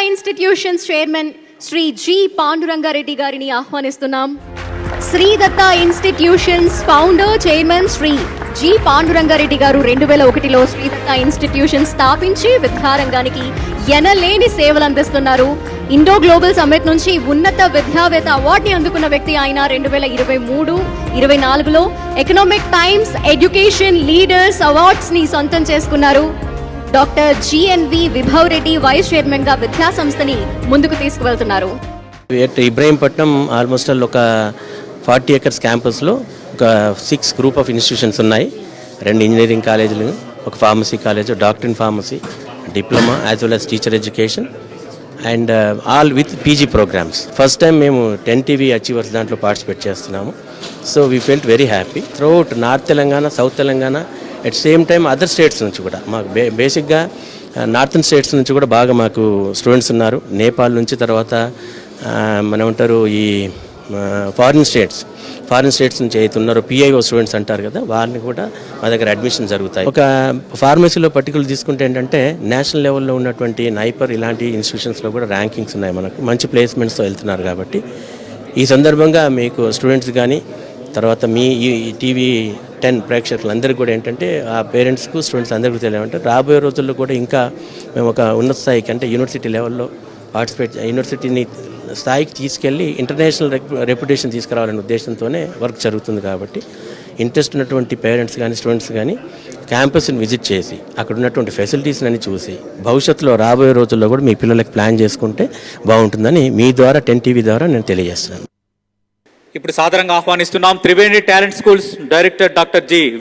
Institutions chairman Shri G Pandurangareddy గారిని ఆహ్వానిస్తున్నాం. Shri Datta institutions founder chairman Shri G Pandurangareddy గారు 2001లో శ్రీ దత్త ఇన్స్టిట్యూషన్ స్థాపించి విద్యారంగానికి ఎనలేని సేవలు అందిస్తున్నారు. ఇండో గ్లోబల్ సమ్మిట్ నుంచి ఉన్నత విద్యావేత్త అవార్డుని అందుకున్న వ్యక్తి ఆయన. 2023-24లో economic times education leaders awards ని సొంతం చేసుకున్నారు. Doctor G N V Vibhav Reddy vice chairman గా విద్యా సంస్థని ముందుకు తీసుకువెళ్తున్నారు. ఇబ్రహీంపట్నం ఆల్మోస్ట్ ఒక 40 acres క్యాంపస్లో ఒక 6 గ్రూప్ ఆఫ్ ఇన్స్టిట్యూషన్స్ ఉన్నాయి. 2 ఇంజనీరింగ్ కాలేజీలు, ఒక pharmacy college, doctor in pharmacy, diploma as well as teacher education and all with PG programmes. First time మేము 10 TV అచీవర్స్ దాంట్లో పార్టిసిపేట్ చేస్తున్నాము. So we felt very happy throughout north Telangana, south Telangana, at same time other states నుంచి కూడా మాకు బేసిక్గా northern states నుంచి కూడా బాగా మాకు స్టూడెంట్స్ ఉన్నారు. నేపాల్ నుంచి, తర్వాత మనం ఉంటారు ఈ ఫారిన్ స్టేట్స్ నుంచి అయితే ఉన్నారో PIO స్టూడెంట్స్ అంటారు కదా, వారిని కూడా మా దగ్గర అడ్మిషన్ జరుగుతాయి. ఒక ఫార్మసీలో పర్టికులర్ తీసుకుంటే ఏంటంటే నేషనల్ లెవెల్లో ఉన్నటువంటి నైపర్ ఇలాంటి ఇన్స్టిట్యూషన్స్లో కూడా ర్యాంకింగ్స్ ఉన్నాయి. మనకు మంచి ప్లేస్మెంట్స్తో వెళ్తున్నారు. కాబట్టి ఈ సందర్భంగా మీకు స్టూడెంట్స్ కానీ, తర్వాత మీ ఈ TV10 ప్రేక్షకులందరికీ కూడా ఏంటంటే ఆ పేరెంట్స్కు స్టూడెంట్స్ అందరికీ తెలియాలంటే రాబోయే రోజుల్లో కూడా ఇంకా మేము ఒక ఉన్నత స్థాయికి అంటే యూనివర్సిటీ లెవెల్లో యూనివర్సిటీని స్థాయికి తీసుకెళ్ళి ఇంటర్నేషనల్ రెప్యుటేషన్ తీసుకురావాలనే ఉద్దేశంతోనే వర్క్ జరుగుతుంది. కాబట్టి ఇంట్రెస్ట్ ఉన్నటువంటి పేరెంట్స్ కానీ స్టూడెంట్స్ కానీ క్యాంపస్ని విజిట్ చేసి అక్కడ ఉన్నటువంటి ఫెసిలిటీస్ని అన్ని చూసి భవిష్యత్తులో రాబోయే రోజుల్లో కూడా మీ పిల్లలకి ప్లాన్ చేసుకుంటే బాగుంటుందని మీ ద్వారా 10 TV ద్వారా నేను తెలియజేస్తున్నాను. ఇప్పుడు సాదరంగా ఆహ్వానిస్తున్నాం Triveni talent schools director doctor G